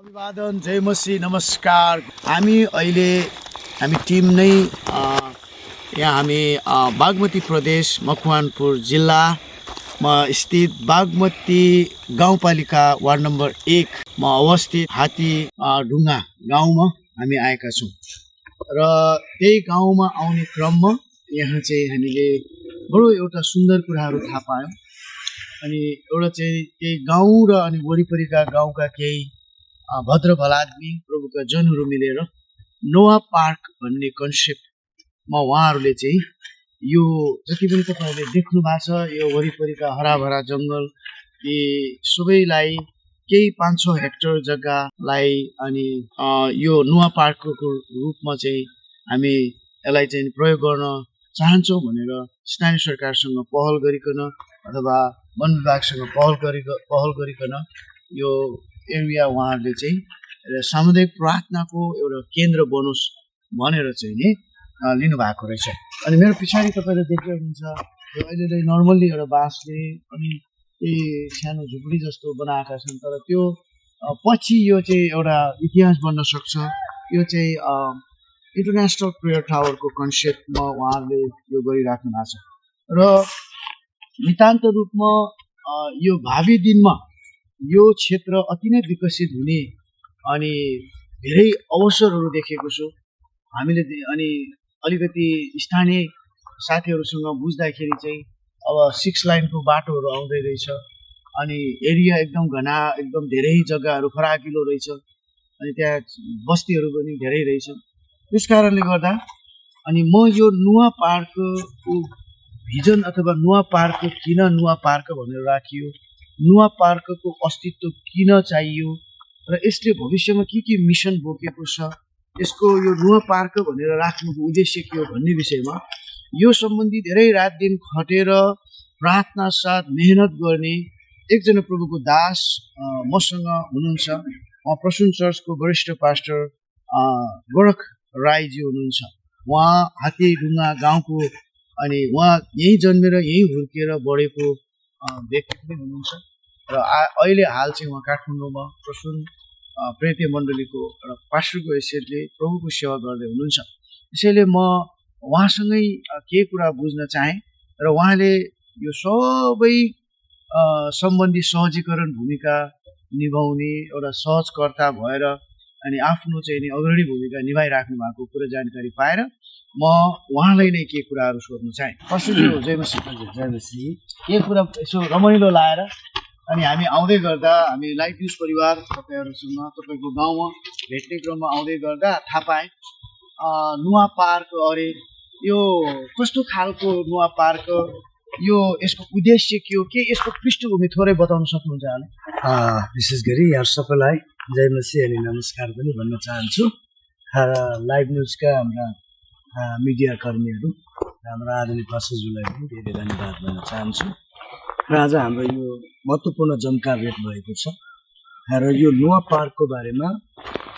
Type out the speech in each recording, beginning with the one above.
अभिवादन जय मसी नमस्कार। हामी टिम नै यहाँ हामी बागमती प्रदेश मकवानपुर जिल्लामा स्थित बागमती गाउँपालिका वार्ड नम्बर 1 मा अवस्थित हात्ती ढुङ्गा गाउँमा हामी आएका छौँ र त्यही गाउँमा आउने क्रममा यहाँ चाहिँ हामीले बडो एउटा सुन्दर कुराहरू थाहा पायौँ। अनि एउटा चाहिँ त्यही गाउँ र अनि वरिपरिका गाउँका केही भद्र भलादमी प्रभुका जनहरू मिलेर नोआ पार्क भन्ने कन्सेप्टमा उहाँहरूले चाहिँ यो जति पनि तपाईँहरूले देख्नु भएको छ यो वरिपरिका हराभरा जङ्गल यी सबैलाई केही 500 हेक्टर जग्गालाई अनि यो नोआ पार्कको रूपमा चाहिँ हामी यसलाई चाहिँ प्रयोग गर्न चाहन्छौँ भनेर स्थानीय सरकारसँग पहल गरिकन अथवा वन विभागसँग पहल गरिकन यो एरिया उहाँहरूले चाहिँ सामुदायिक प्रार्थनाको एउटा केन्द्र बनोस् भनेर चाहिँ नि लिनुभएको रहेछ। अनि मेरो पछाडि तपाईँले देख्दै हुनुहुन्छ यो अहिले नर्मल्ली एउटा बाँसले अनि त्यही सानो झुपडी जस्तो बनाएका छन्, तर त्यो पछि यो चाहिँ एउटा इतिहास बन्न सक्छ। यो चाहिँ इन्टरनेसनल प्रेयर टावरको कन्सेप्टमा उहाँहरूले यो गरिराख्नु भएको छ र नितान्त रूपमा यो भावी दिनमा यो क्षेत्र अति नै विकसित हुने अनि धेरै अवसरहरू देखेको छु हामीले। अनि अलिकति स्थानीय साथीहरूसँग बुझ्दाखेरि चाहिँ अब 6 लाइनको बाटोहरू आउँदै रहेछ अनि एरिया एकदम घना एकदम धेरै जग्गाहरू फराकिलो रहेछ अनि त्यहाँ बस्तीहरू पनि धेरै रहेछ। त्यस कारणले गर्दा अनि म यो नुवा पार्कको भिजन अथवा नुवा पार्क किन नुवा पार्क भनेर राखियो, नुवा पार्कको अस्तित्व किन चाहियो र यसले भविष्यमा के मिसन बोकेको छ, यसको यो नुवा पार्क भनेर राख्नुको उद्देश्य के हो भन्ने विषयमा यो सम्बन्धी धेरै रात दिन खटेर प्रार्थना साथ मेहनत गर्ने एकजना प्रभुको दास मसँग हुनुहुन्छ। उहाँ प्रसून चर्चको वरिष्ठ पास्टर गोरख राईजी हुनुहुन्छ। उहाँ हात्ती ढुङ्गा गाउँको अनि उहाँ यहीँ जन्मेर यहीँ हुर्केर बढेको व्यक्ति पनि हुनुहुन्छ र अहिले हाल चाहिँ उहाँ काठमाडौँमा प्रसून प्रेते मण्डलीको एउटा पास्टरको हैसियतले प्रभुको सेवा गर्दै हुनुहुन्छ। त्यसैले म उहाँसँगै के कुरा बुझ्न चाहेँ र उहाँले यो सबै सम्बन्धी सहजीकरण भूमिका निभाउने एउटा सहजकर्ता भएर अनि आफ्नो चाहिँ नि अग्रणी भूमिका निभाइराख्नु भएको कुरा जानकारी पाएर म उहाँलाई नै के कुराहरू सोध्न चाहेँ। पास्टरजी हो जय मसी। जय मसी। के कुरा यसो रमाइलो लाएर अनि हामी आउँदै गर्दा हामी लाइभ न्युज परिवार तपाईँहरूसँग तपाईँको गाउँमा भेट्ने क्रममा आउँदै गर्दा थाहा पाएँ नुवा पार्क अरे यो कस्तो खालको नुवा पार्क, यो यसको उद्देश्य के हो, के यसको पृष्ठभूमि थोरै बताउन सक्नुहुन्छ होला? विशेष गरी यहाँ सबैलाई जय मसी अनि नमस्कार पनि भन्न चाहन्छु र लाइभ न्युजका हाम्रा मिडिया कर्मीहरू हाम्रा आधुनिक पास्टरज्यूलाई पनि धेरै धन्यवाद भन्न चाहन्छु। र आज हाम्रो यो महत्त्वपूर्ण जम्का भेट भएको छ र यो नुवा पार्कको बारेमा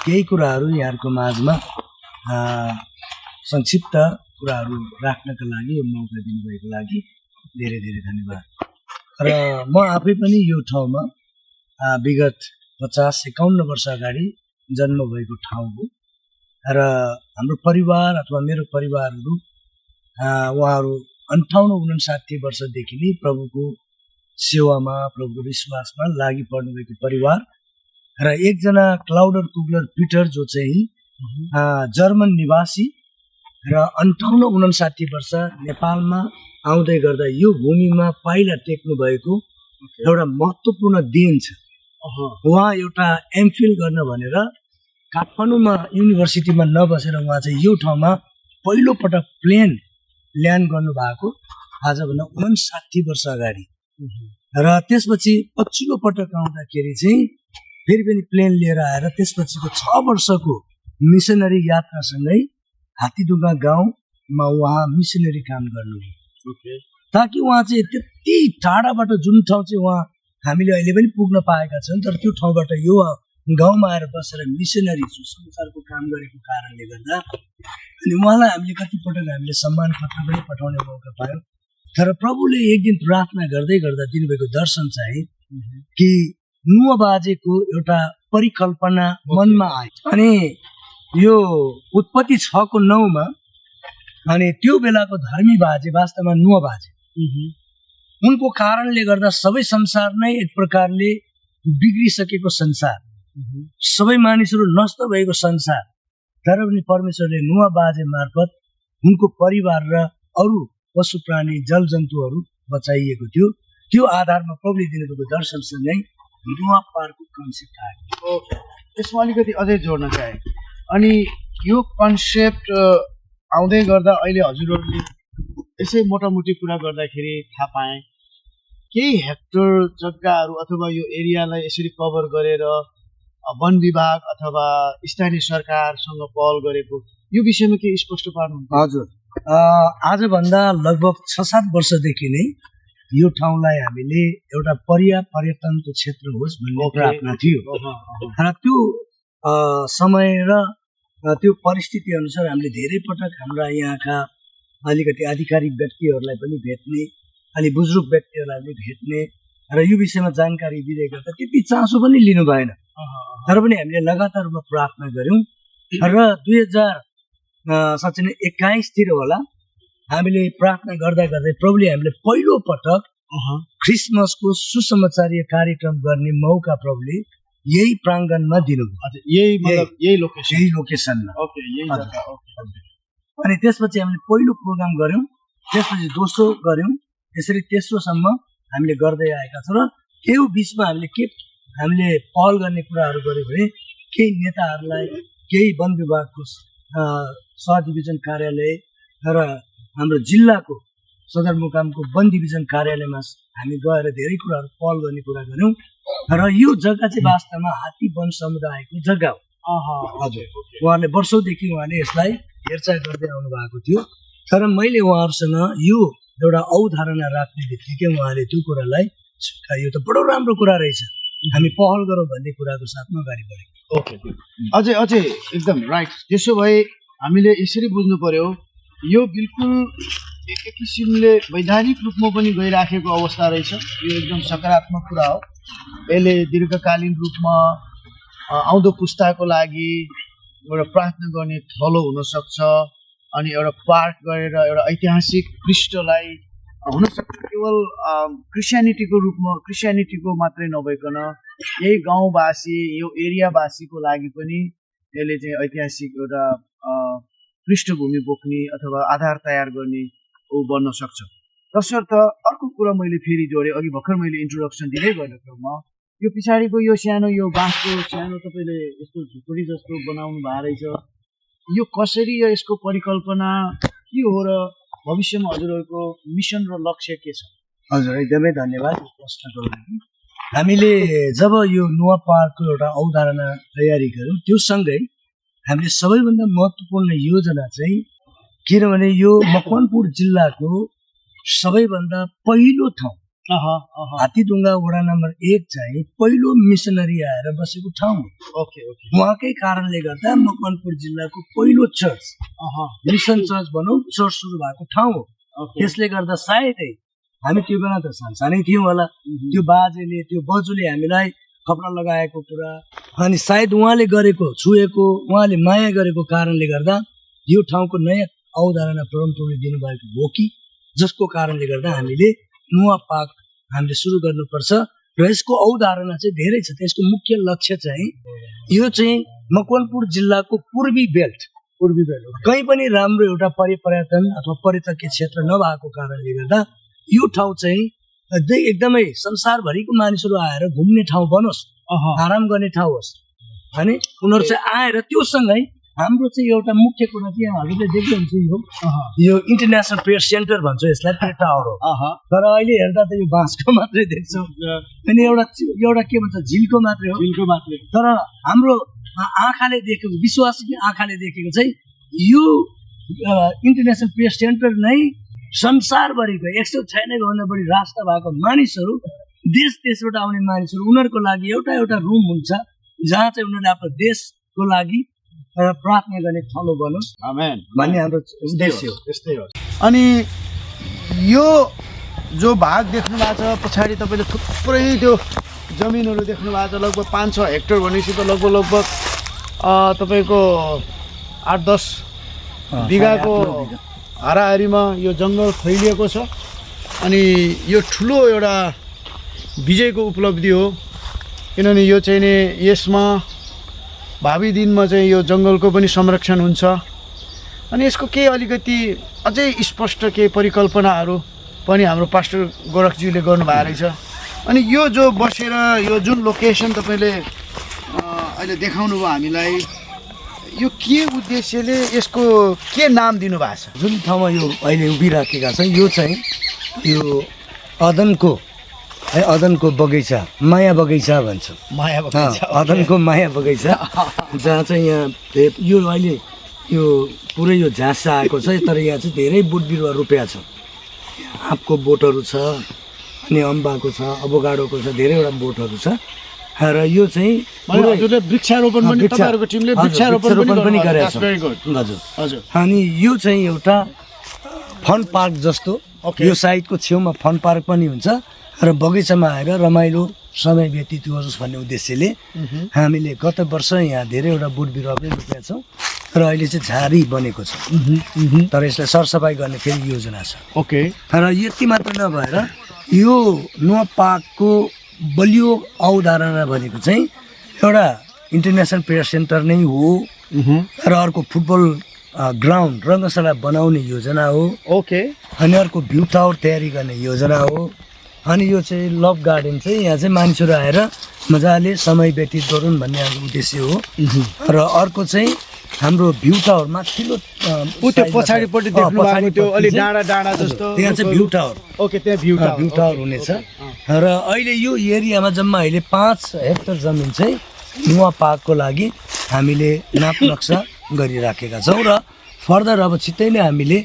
केही कुराहरू यहाँहरूको माझमा संक्षिप्त कुराहरू राख्नका लागि यो मौका दिनुभएको लागि धेरै धेरै धन्यवाद। र म आफै पनि यो ठाउँमा विगत 50-51 वर्ष अगाडि जन्म भएको ठाउँ हो र हाम्रो परिवार अथवा मेरो परिवारहरू उहाँहरू 58-59 वर्षदेखि नै प्रभुको सेवामा प्रभुको विश्वासमा लागि पर्नुभएको परिवार र एकजना क्लाउडर कुगलर पिटर जो चाहिँ जर्मन निवासी र 58-59 वर्ष नेपालमा आउँदै गर्दा यो भूमिमा पाइला टेक्नु भएको एउटा महत्त्वपूर्ण देन छ। उहाँ एउटा एमफिल गर्न भनेर काठमाडौँमा युनिभर्सिटीमा नबसेर उहाँ चाहिँ यो ठाउँमा पहिलोपटक प्लेन ल्यान्ड गर्नुभएको आजभन्दा 59 वर्ष अगाडि र त्यसपछि पछिल्लो पटक आउँदाखेरि चाहिँ फेरि पनि प्लेन लिएर आएर त्यसपछिको 6 वर्षको मिसनरी यात्रासँगै हात्तीढुङ्गा गाउँमा उहाँ मिसनरी काम गर्नुभयो ताकि उहाँ चाहिँ त्यति टाढाबाट जुन ठाउँ चाहिँ उहाँ हामीले अहिले पनि पुग्न पाएका छौँ तर त्यो ठाउँबाट यो गाउँमा आएर बसेर मिसनरी सुसमाचारको काम गरेको कारणले गर्दा अनि उहाँलाई हामीले कतिपटक हामीले सम्मान पत्र पनि पठाउने मौका पायौँ। तर प्रभुले एक दिन प्रार्थना गर्दै गर्दा दिनुभएको दर्शन चाहिँ कि नुवा बाजेको एउटा परिकल्पना मनमा आयो अनि यो उत्पत्ति 6:9 मा अनि त्यो बेलाको धर्मी बाजे वास्तवमा नुह बाजे उनको कारणले गर्दा सबै संसार नै एक प्रकारले बिग्रिसकेको संसार सबै मानिसहरू नष्ट भएको संसार तर पनि परमेश्वरले नुह बाजे मार्फत उनको परिवार र अरू पशु प्राणी जल जन्तुहरू बचाइएको थियो त्यो आधारमा प्रभुले दिनुभएको दर्शनसँगै नुह पारको कन्सेप्ट आयो त्यसमा अलिकति अझै जोड्न चाहे अनि यो कन्सेप्ट आउँदै गर्दा अहिले हजुरहरूले यसै मोटामोटी कुरा गर्दाखेरि थाहा पाएँ केही हेक्टर जग्गाहरू अथवा यो एरियालाई यसरी कभर गरेर वन विभाग अथवा स्थानीय सरकारसँग पहल गरेको यो विषयमा के स्पष्ट पार्नुहुन्छ? हजुर आजभन्दा लगभग 6-7 वर्षदेखि नै यो ठाउँलाई हामीले एउटा पर्यटनको क्षेत्र होस् भन्ने प्रार्थना थियो र त्यो समय र त्यो परिस्थिति अनुसार हामीले धेरै पटक हाम्रा यहाँका अलिकति आधिकारिक व्यक्तिहरूलाई पनि भेट्ने अनि बुजुर्ग व्यक्तिहरूलाई पनि भेट्ने र यो विषयमा जानकारी दिँदै गर्दा त्यति चासो पनि लिनु भएन तर पनि हामीले लगातार रूपमा प्रार्थना गऱ्यौँ र 2021 तिर होला हामीले प्रार्थना गर्दा गर्दै प्रभुले हामीले पहिलो पटक क्रिसमसको सुसमाचारीय कार्यक्रम गर्ने मौका प्रभुले यही प्राङ्गणमा दिनुभयो यही लोकेसनमा अनि त्यसपछि हामीले पहिलो प्रोग्राम गऱ्यौँ त्यसपछि दोस्रो गऱ्यौँ यसरी तेस्रोसम्म हामीले गर्दै आएका छौँ र यो बिचमा हामीले पहल गर्ने कुराहरू गऱ्यौँ भने केही नेताहरूलाई केही वन विभागको सह डिभिजन कार्यालय र हाम्रो जिल्लाको सदरमुकामको वन डिभिजन कार्यालयमा हामी गएर धेरै कुराहरू पहल गर्ने कुरा गऱ्यौँ र यो जग्गा चाहिँ वास्तवमा हात्ती वन समुदायको जग्गा हो हजुर उहाँले वर्षौँदेखि उहाँले यसलाई हेरचाह गर्दै आउनु भएको थियो तर मैले उहाँहरूसँग यो एउटा अवधारणा राख्ने बित्तिकै उहाँले त्यो कुरालाई यो त बडो राम्रो कुरा रहेछ हामी पहल गरौँ भन्ने कुराको साथमा अगाडि बढ्यौँ अझै एकदम राइट त्यसो भए हामीले यसरी बुझ्नु पर्यो यो बिल्कुल एक किसिमले वैधानिक रूपमा पनि गइराखेको अवस्था रहेछ यो एकदम सकारात्मक कुरा हो यसले दीर्घकालीन रूपमा आउँदो पुस्ताको लागि एउटा प्रार्थना गर्ने थलो हुनसक्छ अनि एउटा पार्ट गरेर एउटा ऐतिहासिक पृष्ठलाई हुनसक्छ केवल क्रिस्चियनिटीको मात्रै नभइकन यही गाउँवासी यो एरियावासीको लागि पनि यसले चाहिँ ऐतिहासिक एउटा पृष्ठभूमि बोक्ने अथवा आधार तयार गर्ने बन्न सक्छ तसर्थ अर्को कुरा मैले फेरि जोडेँ अघि भर्खर मैले इन्ट्रोडक्सन दिँदै गरेको क्रममा यो पछाडिको यो बाँसको सानो तपाईँले यस्तो झुपडी जस्तो बनाउनु भएको रहेछ यो कसरी यसको परिकल्पना के हो र भविष्यमा हजुरहरूको मिसन र लक्ष्य के छ? हजुर एकदमै धन्यवाद प्रश्नको लागि हामीले जब यो नुह पार्कको एउटा अवधारणा तयारी गऱ्यौँ त्यो सँगै हामीले सबैभन्दा महत्त्वपूर्ण योजना चाहिँ किनभने यो मकवानपुर जिल्लाको सबैभन्दा पहिलो ठाउँ हात्तीढुङ्गा वडा नम्बर 1 चाहिँ पहिलो मिसनरी आएर बसेको ठाउँ उहाँकै कारणले गर्दा मकवानपुर जिल्लाको पहिलो चर्च मिसन चर्च भनौँ चर्च सुरु भएको ठाउँ हो त्यसले गर्दा सायदै हामी त्यो बेला त सानै थियौँ होला त्यो बाजेले त्यो बजुले हामीलाई कपडा लगाएको कुरा अनि सायद उहाँले गरेको छुएको उहाँले माया गरेको कारणले गर्दा यो ठाउँको नयाँ अवधारणा परमप्रभुले दिनुभएको हो कि जसको कारणले गर्दा हामीले नुह पार्क हामीले सुरु गर्नुपर्छ र यसको अवधारणा चाहिँ धेरै छ त्यसको मुख्य लक्ष्य चाहिँ यो चाहिँ मकवानपुर जिल्लाको पूर्वी बेल्ट कहीँ पनि राम्रो एउटा पर्यटन अथवा पर्यटकीय क्षेत्र नभएको कारणले गर्दा यो ठाउँ चाहिँ एकदमै संसारभरिको मानिसहरू आएर घुम्ने ठाउँ बनोस् आराम गर्ने ठाउँ होस् अनि उनीहरू चाहिँ आएर त्यो सँगै हाम्रो चाहिँ एउटा मुख्य कुरा चाहिँ हामीले देख्नुहुन्छ यो इन्टरनेसनल प्रेयर सेन्टर भन्छ यसलाई प्रेयर टावर हो तर अहिले हेर्दा त यो बाँसको मात्रै देख्छौँ अनि एउटा के भन्छ झिलको मात्रै हो तर हाम्रो आँखाले देखेको विश्वासी आँखाले देखेको चाहिँ यो इन्टरनेसनल प्रेयर सेन्टर नै संसारभरिको 196 भन्दा बढी राष्ट्र भएको मानिसहरू देशबाट आउने मानिसहरू उनीहरूको लागि एउटा रुम हुन्छ जहाँ चाहिँ उनीहरूले आफ्नो देशको लागि प्रार्थना गर्ने थलो बनोस् भन्ने हाम्रो उद्देश्य हो। त्यस्तै हो। अनि यो जो भाग देख्नु भएको छ पछाडि तपाईँले थुप्रै त्यो जमिनहरू देख्नु भएको छ लगभग 5-6 हेक्टर भनेपछि त लगभग तपाईँको 8-10 बिघाको हाराहारीमा यो जङ्गल फैलिएको छ। अनि यो ठुलो एउटा विजयको उपलब्धि हो, किनभने यो चाहिँ नि यसमा भावी दिनमा चाहिँ यो जङ्गलको पनि संरक्षण हुन्छ। अनि यसको केही अलिकति अझै स्पष्ट केही परिकल्पनाहरू पनि हाम्रो पास्टर गोरखज्यूले गर्नुभएको रहेछ। अनि यो जो बसेर यो जुन लोकेसन तपाईँले अहिले देखाउनु भयो हामीलाई, यो के उद्देश्यले यसको के नाम दिनुभएको छ? जुन ठाउँमा यो अहिले उभिराखेका छन् यो चाहिँ यो अदनको है, अदनको बगैँचा, माया बगैँचा भन्छ। माया बगैँचा, अदनको माया बगैँचा, जहाँ चाहिँ यहाँ यो अहिले यो पुरै यो झाँस आएको छ, तर यहाँ चाहिँ धेरै बोट बिरुवा रोपेका छ। आँपको बोटहरू छ, अनि अम्बाको छ, अभोगाडोको छ, धेरैवटा बोटहरू छ। र यो चाहिँ हजुरले वृक्षारोपण पनि तपाईहरुको टिमले वृक्षारोपण पनि गरेको छ। हजुर हजुर। अनि यो चाहिँ एउटा फन पार्क जस्तो, यो साइडको छेउमा फन पार्क पनि हुन्छ र बगैँचामा आएर रमाइलो समय व्यतीत होस् भन्ने उद्देश्यले हामीले गत वर्ष यहाँ धेरैवटा बोट बिरुवा पनि रोपेका छौँ र अहिले चाहिँ झारी बनेको छ। तर यसलाई सरसफाइ गर्ने फेरि योजना छ। ओके। र यति मात्र नभएर यो नुवापाकको बलियो अवधारणा भनेको चाहिँ एउटा इन्टरनेसनल प्लेयर सेन्टर नै हो र अर्को फुटबल ग्राउन्ड रङ्गशाला बनाउने योजना हो। ओके। अनि अर्को भ्यू टावर तयारी गर्ने योजना हो। अनि यो चाहिँ लभ गार्डन चाहिँ यहाँ चाहिँ मानिसहरू आएर मजाले समय व्यतीत गरून् भन्ने हाम्रो उद्देश्य हो। र अर्को चाहिँ हाम्रो भ्यू टावर माथिल्लो पछाडिपट्टि देख्नु भएको त्यो अलि डाँडा डाँडा जस्तो, त्यहाँ चाहिँ भ्यू टावर। ओके, त्यहाँ भ्यू टावर हुनेछ। र अहिले यो एरियामा जम्मा अहिले 5 हेक्टर जमिन चाहिँ नुवापाकको लागि हामीले नाप नक्सा गरिराखेका छौँ र फर्दर अब छिट्टै नै हामीले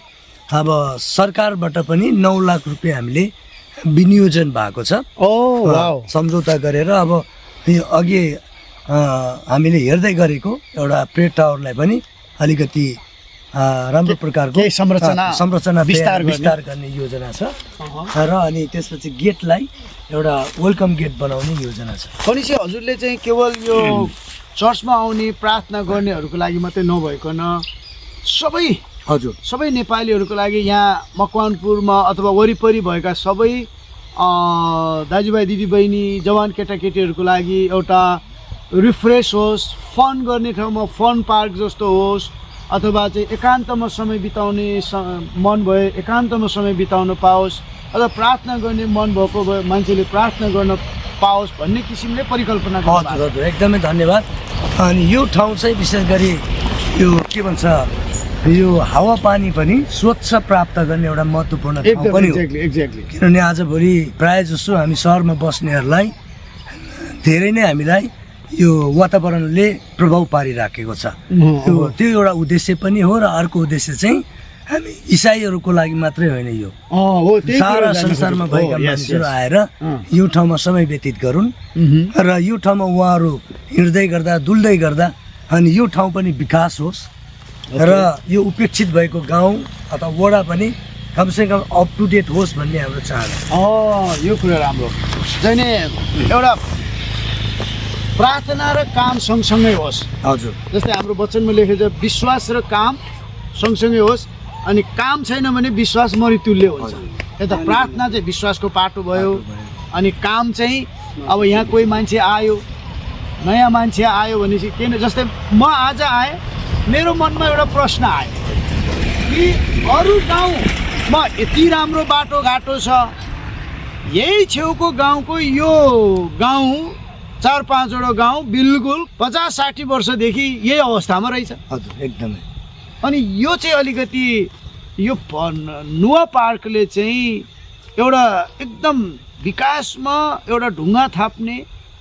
अब सरकारबाट पनि 9 लाख रुपियाँ हामीले विनियोजन भएको छ। सम्झौता गरेर अब यो अघि हामीले हेर्दै गरेको एउटा प्रे टावरलाई पनि अलिकति राम्रो प्रकारको संरचना विस्तार गर्ने योजना छ। र अनि त्यसपछि गेटलाई एउटा वेलकम गेट बनाउने योजना छ। भनेपछि हजुरले चाहिँ केवल यो चर्चमा आउने प्रार्थना गर्नेहरूको लागि मात्रै नभइकन सबै नेपालीहरूको लागि यहाँ मकवानपुरमा अथवा वरिपरि भएका सबै दाजुभाइ दिदीबहिनी जवान केटाकेटीहरूको लागि एउटा रिफ्रेस होस्, फन गर्ने ठाउँमा फन पार्क जस्तो होस्, अथवा चाहिँ एकान्तमा समय बिताउने मन भए एकान्तमा समय बिताउन पाओस्, अथवा प्रार्थना गर्ने मन भएको भए मान्छेले प्रार्थना गर्न पाओस् भन्ने किसिमले परिकल्पना गर्नु। हजुर, एकदमै धन्यवाद। अनि यो ठाउँ चाहिँ विशेष गरी यो के भन्छ, यो हावापानी पनि स्वच्छ प्राप्त गर्ने एउटा महत्त्वपूर्ण ठाउँ पनि हो। किनभने आजभोलि प्रायः जसो हामी सहरमा बस्नेहरूलाई धेरै नै हामीलाई यो वातावरणले प्रभाव पारिराखेको छ। त्यो एउटा उद्देश्य पनि हो। र अर्को उद्देश्य चाहिँ हामी इसाईहरूको लागि मात्रै होइन, यो सारा संसारमा भएका मानिसहरू आएर यो ठाउँमा समय व्यतीत गरून् र यो ठाउँमा उहाँहरू हिँड्दै गर्दा डुल्दै गर्दा अनि यो ठाउँ पनि विकास होस् र यो उपेक्षित भएको गाउँ अथवा वडा पनि कमसेकम अप टु डेट होस् भन्ने हाम्रो चाहना। यो कुरा राम्रो। जैने एउटा प्रार्थना र काम सँगसँगै होस्। हजुर, जस्तै हाम्रो वचनमा लेखेको छ विश्वास र काम सँगसँगै होस्। अनि काम छैन भने विश्वास मृत्युल्य हुन्छ। यता प्रार्थना चाहिँ विश्वासको पाटो भयो। अनि काम चाहिँ अब यहाँ कोही मान्छे आयो, नयाँ मान्छे आयो भनेपछि किन, जस्तै म आज आएँ, मेरो मनमा एउटा प्रश्न आयो कि अरू गाउँमा यति राम्रो बाटोघाटो छ, यही छेउको गाउँको यो गाउँ 4-5वटा गाउँ बिल्कुल 50-60 वर्षदेखि यही अवस्थामा रहेछ। हजुर, एकदमै। अनि यो चाहिँ अलिकति यो नुवा पार्कले चाहिँ एउटा एकदम विकासमा एउटा ढुङ्गा थाप्ने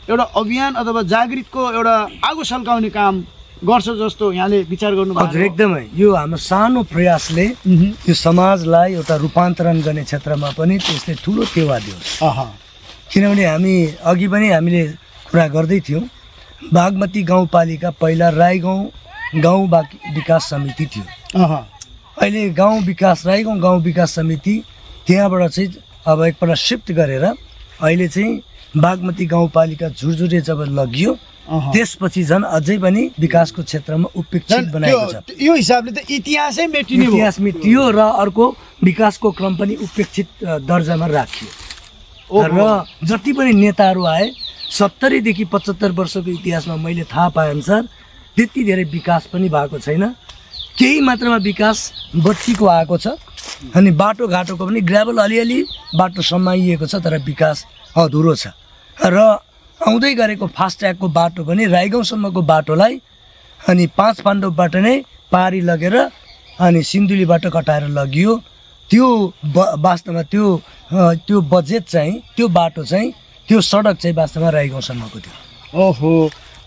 एउटा अभियान अथवा जागृतको एउटा आगो सल्काउने काम गर्छ जस्तो यहाँले विचार गर्नुभएको। हजुर, एकदमै। यो हाम्रो सानो प्रयासले यो समाजलाई एउटा रूपान्तरण गर्ने क्षेत्रमा पनि त्यसले ठुलो टेवा दियोस्। किनभने हामी अघि पनि हामीले कुरा गर्दै थियौँ, बागमती गाउँपालिका पहिला राईगाउँ गाउँ विकास समिति थियो। अहिले राईगाउँ गाउँ विकास समिति त्यहाँबाट चाहिँ अब एकपल्ट सिफ्ट गरेर अहिले चाहिँ बागमती गाउँपालिका झुरझुरे जब लगियो त्यसपछि झन् अझै पनि विकासको क्षेत्रमा उपेक्षित बनाएको छ। यो हिसाबले त इतिहासै मेटिने भयो। इतिहास मेटियो र अर्को विकासको क्रम पनि उपेक्षित दर्जामा राखियो। र जति पनि नेताहरू आए 70 देखि 75 वर्षको इतिहासमा मैले थाहा पाएअनुसार त्यति धेरै विकास पनि भएको छैन। केही मात्रामा विकास बच्चीको आएको छ अनि बाटोघाटोको पनि ग्राभल अलिअलि बाटो समाइएको छ, तर विकास अधुरो छ। र आउँदै गरेको फास्ट ट्र्याकको बाटो पनि राईगाउँसम्मको बाटोलाई अनि 5 पाण्डवबाट नै पारी लगेर अनि सिन्धुलीबाट कटाएर लगियो। त्यो वास्तवमा त्यो बजेट चाहिँ, त्यो बाटो चाहिँ, त्यो सडक चाहिँ वास्तवमा राईगाउँसम्मको थियो। ओहो,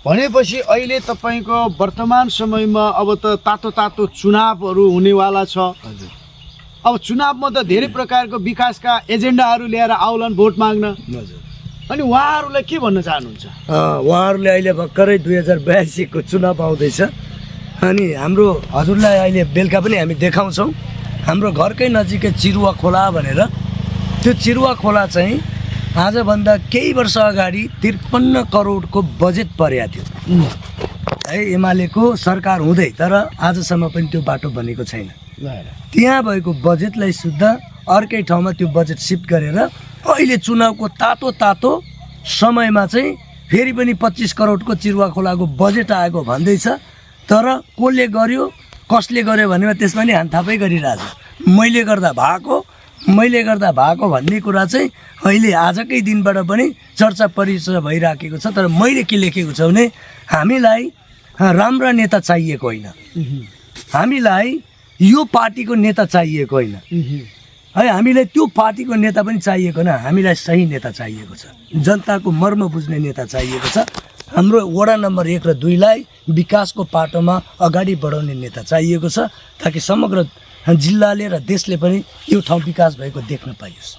भनेपछि अहिले तपाईँको वर्तमान समयमा अब त तातो तातो चुनावहरू हुनेवाला छ। हजुर, अब चुनावमा त धेरै प्रकारको विकासका एजेन्डाहरू ल्याएर आउलान् भोट माग्न। हजुर। अनि उहाँहरूलाई के भन्न चाहनुहुन्छ? उहाँहरूले अहिले भर्खरै 2082 को चुनाव आउँदैछ अनि हाम्रो हजुरलाई अहिले बेलुका पनि हामी देखाउँछौँ। हाम्रो घरकै नजिकै चिरुवा खोला भनेर, त्यो चिरुवा खोला चाहिँ आजभन्दा केही वर्ष अगाडि 53 करोडको बजेट परेको थियो है एमालेको सरकार हुँदै, तर आजसम्म पनि त्यो बाटो बनेको छैन। त्यहाँ भएको बजेटलाई शुद्ध अर्कै ठाउँमा त्यो बजेट सिफ्ट गरेर अहिले चुनावको तातो तातो समयमा चाहिँ फेरि पनि 25 करोडको चिरुवा खोलाको बजेट आएको भन्दैछ। तर कसले गर्यो, कसले गर्यो भनेमा त्यसमा नि हानथापै गरिरहेछ। मैले गर्दा भएको भन्ने कुरा चाहिँ अहिले आजकै दिनबाट पनि चर्चा परिचर्चा भइराखेको छ। तर मैले के लेखेको छु भने हामीलाई राम्रा नेता चाहिएको होइन, हामीलाई यो पार्टीको नेता चाहिएको होइन है, हामीलाई त्यो पार्टीको नेता पनि चाहिएको होइन, हामीलाई सही नेता चाहिएको छ, जनताको मर्म बुझ्ने नेता चाहिएको छ। हाम्रो वडा नम्बर 1 र 2 लाई विकासको पाटोमा अगाडि बढाउने नेता चाहिएको छ, ताकि समग्र जिल्लाले र देशले पनि यो ठाउँ विकास भएको देख्न पाइयोस्।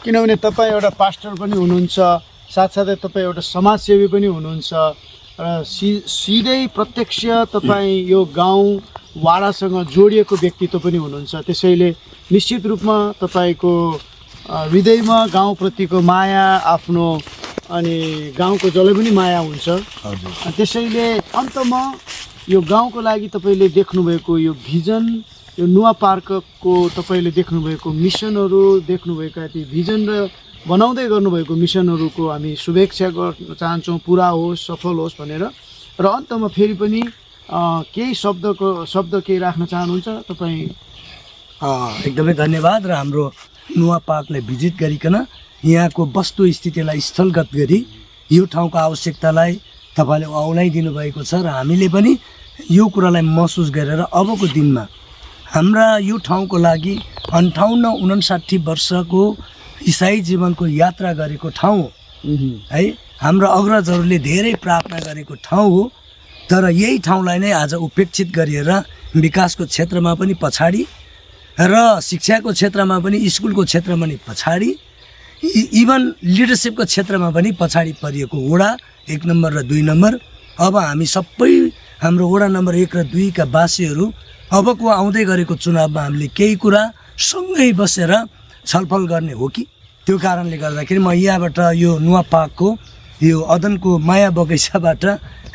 किनभने तपाईँ एउटा पास्टर पनि हुनुहुन्छ, साथसाथै तपाईँ एउटा समाजसेवी पनि हुनुहुन्छ र सिधै प्रत्यक्ष तपाईँ यो गाउँ वाडासँग जोडिएको व्यक्तित्व पनि हुनुहुन्छ। त्यसैले निश्चित रूपमा तपाईँको हृदयमा गाउँप्रतिको माया, आफ्नो अनि गाउँको जसलाई पनि माया हुन्छ। हजुर। त्यसैले अन्तमा यो गाउँको लागि तपाईँले देख्नुभएको यो भिजन, यो नुवा पार्कको तपाईँले देख्नुभएको मिसनहरू, देख्नुभएका ती भिजन र बनाउँदै गर्नुभएको मिसनहरूको हामी शुभेच्छा गर्न चाहन्छौँ, पुरा होस्, सफल होस् भनेर। र अन्तमा फेरि पनि केही शब्द केही राख्न चाहनुहुन्छ तपाईँ? एकदमै धन्यवाद। र हाम्रो नुवा पार्कलाई भिजिट गरिकन यहाँको वस्तुस्थितिलाई स्थलगत गरी यो ठाउँको आवश्यकतालाई तपाईँले औलाइदिनु भएको छ र हामीले पनि यो कुरालाई महसुस गरेर अबको दिनमा हाम्रा यो ठाउँको लागि 58-59 वर्षको इसाई जीवनको यात्रा गरेको ठाउँ हो है, हाम्रा अग्रजहरूले धेरै प्रार्थना गरेको ठाउँ हो। तर यही ठाउँलाई नै आज उपेक्षित गरिएर विकासको क्षेत्रमा पनि पछाडि र शिक्षाको क्षेत्रमा पनि, स्कुलको क्षेत्रमा पनि पछाडि, इभन लिडरसिपको क्षेत्रमा पनि पछाडि परिएको वडा 1 नम्बर र 2 नम्बर। अब हामी सबै हाम्रो वडा नम्बर 1 र 2 का वासीहरू अबको आउँदै गरेको चुनावमा हामीले केही कुरा सँगै बसेर छलफल गर्ने हो कि, त्यो कारणले गर्दाखेरि म यहाँबाट यो नुवा पार्कको यो अदनको माया बगैँचाबाट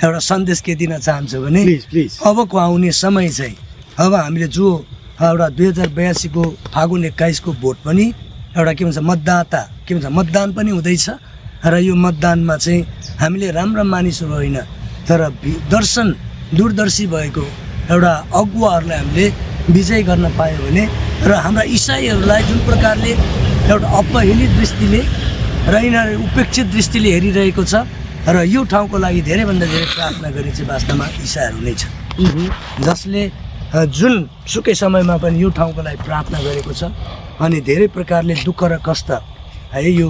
एउटा सन्देश के दिन चाहन्छु भने प्लिज अबको आउने समय चाहिँ अब हामीले जो एउटा 2082 को फागुन 21 को भोट पनि एउटा के भन्छ मतदान पनि हुँदैछ। र यो मतदानमा चाहिँ हामीले राम्रा मानिसहरू होइन, तर दूरदर्शी भएको एउटा अगुवाहरूलाई हामीले विजय गर्न पायो भने र हाम्रा इसाईहरूलाई जुन प्रकारले एउटा अपहेलित दृष्टिले र यिनीहरू उपेक्षित दृष्टिले हेरिरहेको छ, र यो ठाउँको लागि धेरैभन्दा धेरै प्रार्थना गरे चाहिँ वास्तवमा इसाईहरू नै छन्, जसले जुन सुकै समयमा पनि यो ठाउँको लागि प्रार्थना गरेको छ। अनि धेरै प्रकारले दुःख र कष्ट है, यो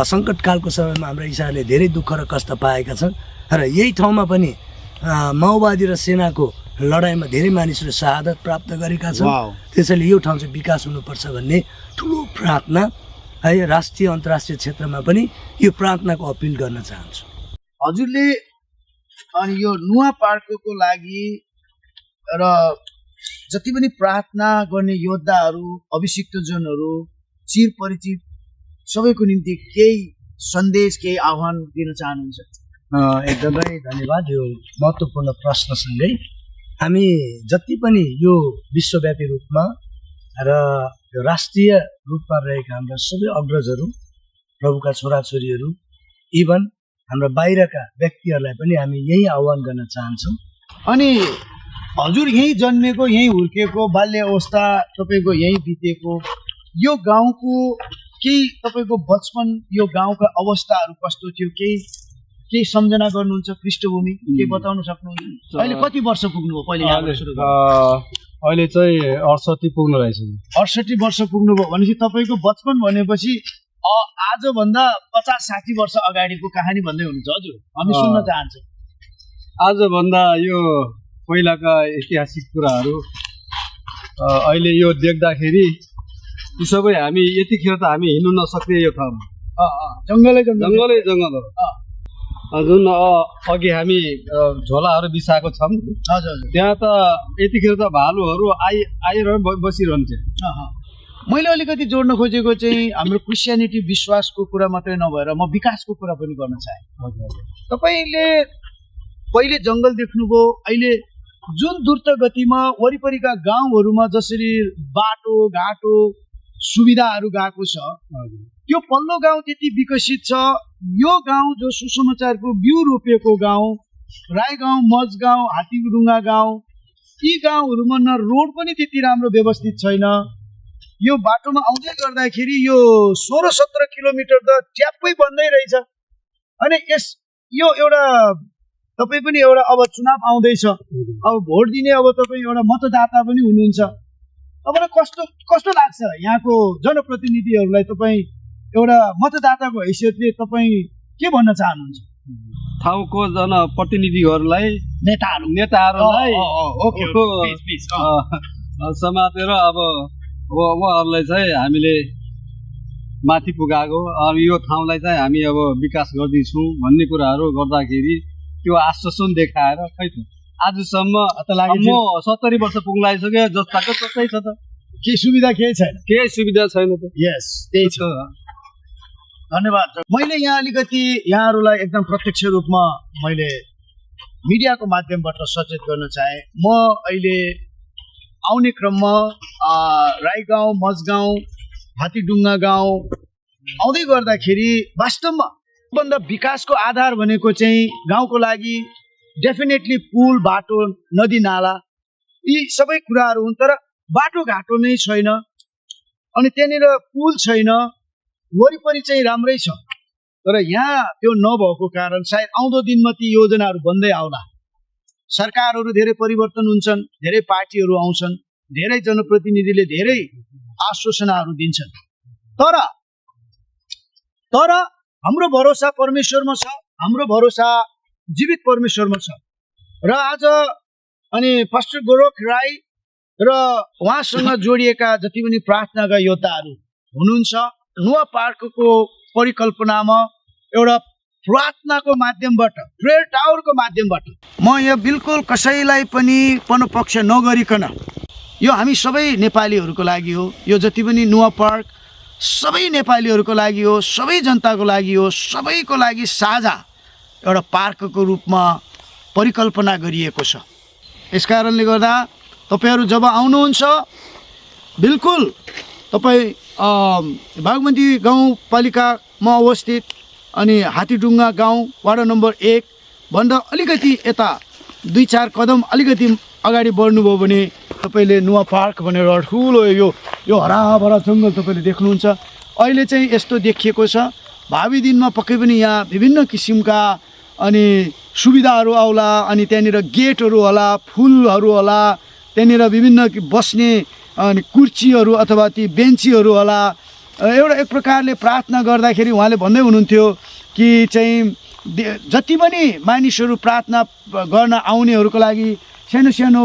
सङ्कटकालको समयमा हाम्रा इसाईहरूले धेरै दुःख र कष्ट पाएका छन्। र यही ठाउँमा पनि माओवादी र सेनाको लडाइँमा धेरै मानिसहरू शहादत प्राप्त गरेका छन्। त्यसैले यो ठाउँ चाहिँ विकास हुनुपर्छ भन्ने ठुलो प्रार्थना है, राष्ट्रिय अन्तर्राष्ट्रिय क्षेत्रमा पनि यो प्रार्थनाको अपिल गर्न चाहन्छु। हजुरले अनि यो नुवा पार्कको लागि र जति पनि प्रार्थना गर्ने योद्धाहरू, अभिषिक्तजनहरू, चिर परिचित सबैको निम्ति केही सन्देश केही आह्वान दिन चाहनुहुन्छ? एकदमै धन्यवाद। यो महत्त्वपूर्ण प्रश्नसँगै हामी जति पनि यो विश्वव्यापी रूपमा र यो राष्ट्रिय रूपमा रहेका हाम्रा सबै अग्रजहरू, प्रभुका छोराछोरीहरू, इभन हाम्रा बाहिरका व्यक्तिहरूलाई पनि हामी यही आह्वान गर्न चाहन्छौँ। अनि हजुर यहीँ जन्मेको, यहीँ हुर्केको, बाल्य अवस्था तपाईँको यहीँ बितेको, यो गाउँको केही तपाईँको बचपन, यो गाउँका अवस्थाहरू कस्तो थियो, केही सम्झना गर्नुहुन्छ? पृष्ठभूमि के बताउन सक्नुहुन्छ? अहिले कति वर्ष पुग्नुभयो? पहिले अहिले चाहिँ 68 पुग्नु रहेछ। 68 वर्ष पुग्नुभयो भनेपछि तपाईँको बचपन भनेपछि आजभन्दा 50-60 वर्ष अगाडिको कहानी भन्दै हुनुहुन्छ। हजुर हामी सुन्न चाहन्छौँ। आजभन्दा यो पहिलाका ऐतिहासिक कुराहरू अहिले यो देख्दाखेरि यी सबै हामी यतिखेर त हामी हिँड्नु नसक्ने यो ठाउँमा जङ्गलै जङ्गल हो। जुन अघि हामी झोलाहरू बिसाएको छौँ, त्यहाँ त यतिखेर त भालुहरू आएर बसिरहन्थे। मैले अलिकति जोड्न खोजेको चाहिँ हाम्रो क्रिस्चियनिटी विश्वासको कुरा मात्रै नभएर म विकासको कुरा पनि गर्न चाहेँ। तपाईँले पहिले जङ्गल देख्नुभयो, अहिले जुन द्रुत गतिमा वरिपरिका गाउँहरूमा जसरी बाटो घाटो सुविधाहरू गएको छ, त्यो पल्लो गाउँ त्यति विकसित छ। यो गाउँ जो सुसमाचारको बिउ रोपिएको गाउँ, राई गाउँ, मजगाउँ, हात्तीडुङ्गा गाउँ, यी गाउँहरूमा न रोड पनि त्यति राम्रो व्यवस्थित छैन। यो बाटोमा आउँदै गर्दाखेरि यो 16-17 किलोमिटर त ट्याप्पै बन्दै रहेछ। अनि यो एउटा तपाईँ पनि एउटा अब चुनाव आउँदैछ, अब भोट दिने अब तपाईँ एउटा मतदाता पनि हुनुहुन्छ। तपाईँलाई कस्तो लाग्छ यहाँको जनप्रतिनिधिहरूलाई? तपाईँ एउटा मतदाताको हैसियतले तपाईँ के भन्न चाहनुहुन्छ? ठाउँको जनप्रतिनिधिहरूलाई, नेताहरूलाई समातेर अब उहाँहरूलाई चाहिँ हामीले माथि पुगाएको, यो ठाउँलाई चाहिँ हामी अब विकास गर्दैछौँ भन्ने कुराहरू गर्दाखेरि त्यो आश्वासन देखाएर खै त आजसम्म म 70 वर्ष पुग्लाइसक्यो, जस्ताको जस्तै छ त। केही सुविधा केही छैन, केही सुविधा छैन त। यस, त्यही छ। धन्यवाद। मैले यहाँ अलिकति यहाँहरूलाई एकदम प्रत्यक्ष रूपमा मैले मिडियाको माध्यमबाट सचेत गर्न चाहेँ। म अहिले आउने क्रममा राई गाउँ, मजगाउँ, हात्तीडुङ्गा गाउँ आउँदै गर्दाखेरि वास्तवमा भन्दा विकासको आधार भनेको चाहिँ गाउँको लागि डेफिनेटली पुल, बाटो, नदी नाला, यी सबै कुराहरू हुन्। तर बाटोघाटो नै छैन, अनि त्यहाँनिर पुल छैन, वरिपरि चाहिँ राम्रै छ। तर यहाँ त्यो नभएको कारण सायद आउँदो दिनमा ती योजनाहरू बन्दै आउला। सरकारहरू धेरै परिवर्तन हुन्छन्, धेरै पार्टीहरू आउँछन्, धेरै जनप्रतिनिधिले धेरै आश्वासनाहरू दिन्छन्। तर हाम्रो भरोसा परमेश्वरमा छ, हाम्रो भरोसा जीवित परमेश्वरमा छ। र आज अनि पास्टर गोरख राई र उहाँसँग जोडिएका जति पनि प्रार्थनाका योद्धाहरू हुनुहुन्छ, नुवा पार्कको परिकल्पनामा एउटा प्रार्थनाको माध्यमबाट, प्रेयर टावरको माध्यमबाट म यहाँ बिल्कुल कसैलाई पनि पक्ष नगरिकन, यो हामी सबै नेपालीहरूको लागि हो, यो जति पनि नुवा पार्क सबै नेपालीहरूको लागि हो, सबै जनताको लागि हो, सबैको लागि साझा एउटा पार्कको रूपमा परिकल्पना गरिएको छ। यसकारणले गर्दा तपाईँहरू जब आउनुहुन्छ, बिल्कुल तपाईँ बागमती गाउँपालिकामा अवस्थित अनि हात्तीडुङ्गा गाउँ वार्ड नम्बर 1 भन्दा अलिकति यता 2-4 कदम अलिकति अगाडि बढ्नुभयो भने तपाईँले नुवा पार्क भनेर ठुलो यो हराभरा जङ्गल तपाईँले देख्नुहुन्छ। अहिले चाहिँ यस्तो देखिएको छ, भावी दिनमा पक्कै पनि यहाँ विभिन्न किसिमका अनि सुविधाहरू आउला, अनि त्यहाँनिर गेटहरू होला, फुलहरू होला, त्यहाँनिर विभिन्न बस्ने अनि कुर्सीहरू अथवा ती बेन्चीहरू होला। एउटा एक प्रकारले प्रार्थना गर्दाखेरि उहाँले भन्दै हुनुहुन्थ्यो कि चाहिँ जति पनि मानिसहरू प्रार्थना गर्न आउनेहरूको लागि सानो सानो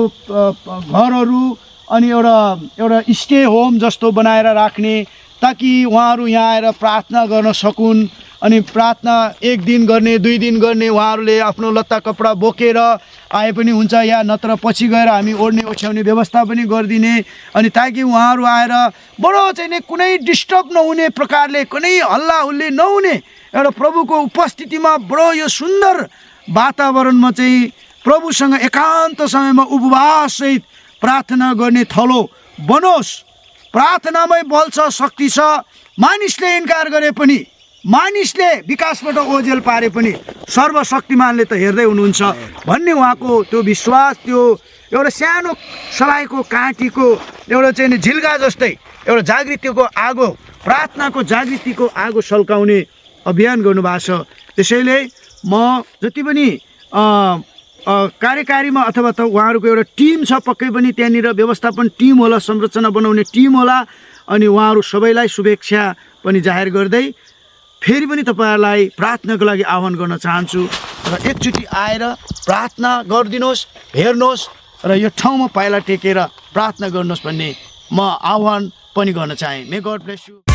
घरहरू अनि एउटा स्टे होम जस्तो बनाएर राख्ने, ताकि उहाँहरू यहाँ आएर प्रार्थना गर्न सकुन्। अनि प्रार्थना 1 दिन गर्ने, 2 दिन गर्ने, उहाँहरूले आफ्नो लत्ता कपडा बोकेर आए पनि हुन्छ, या नत्र पछि गएर हामी ओढ्ने ओछ्याउने व्यवस्था पनि गरिदिने, अनि ताकि उहाँहरू आएर बडो चाहिँ कुनै डिस्टर्ब नहुने प्रकारले, कुनै हल्ला हुल्ली नहुने एउटा प्रभुको उपस्थितिमा बडो यो सुन्दर वातावरणमा चाहिँ प्रभुसँग एकान्त समयमा उपवाससहित प्रार्थना गर्ने थलो बनोस्। प्रार्थनामै बल छ, शक्ति छ। मानिसले इन्कार गरे पनि, मानिसले विकासबाट ओझेल पारे पनि सर्वशक्तिमानले त हेर्दै हुनुहुन्छ भन्ने उहाँको त्यो विश्वास, त्यो एउटा सानो सलाइको काँटीको एउटा चाहिँ झिल्का जस्तै एउटा जागृतिको आगो, प्रार्थनाको जागृतिको आगो सल्काउने अभियान गर्नुभएको छ। त्यसैले म जति पनि कार्यकारीमा अथवा त उहाँहरूको एउटा टिम छ, पक्कै पनि त्यहाँनिर व्यवस्थापन टिम होला, संरचना बनाउने टिम होला, अनि उहाँहरू सबैलाई शुभेच्छा पनि जाहेर गर्दै फेरि पनि तपाईँहरूलाई प्रार्थनाको लागि आह्वान गर्न चाहन्छु र एकचोटि आएर प्रार्थना गरिदिनुहोस्, हेर्नुहोस् र यो ठाउँमा पाइला टेकेर प्रार्थना गर्नुहोस् भन्ने म आह्वान पनि गर्न चाहेँ। May God bless you.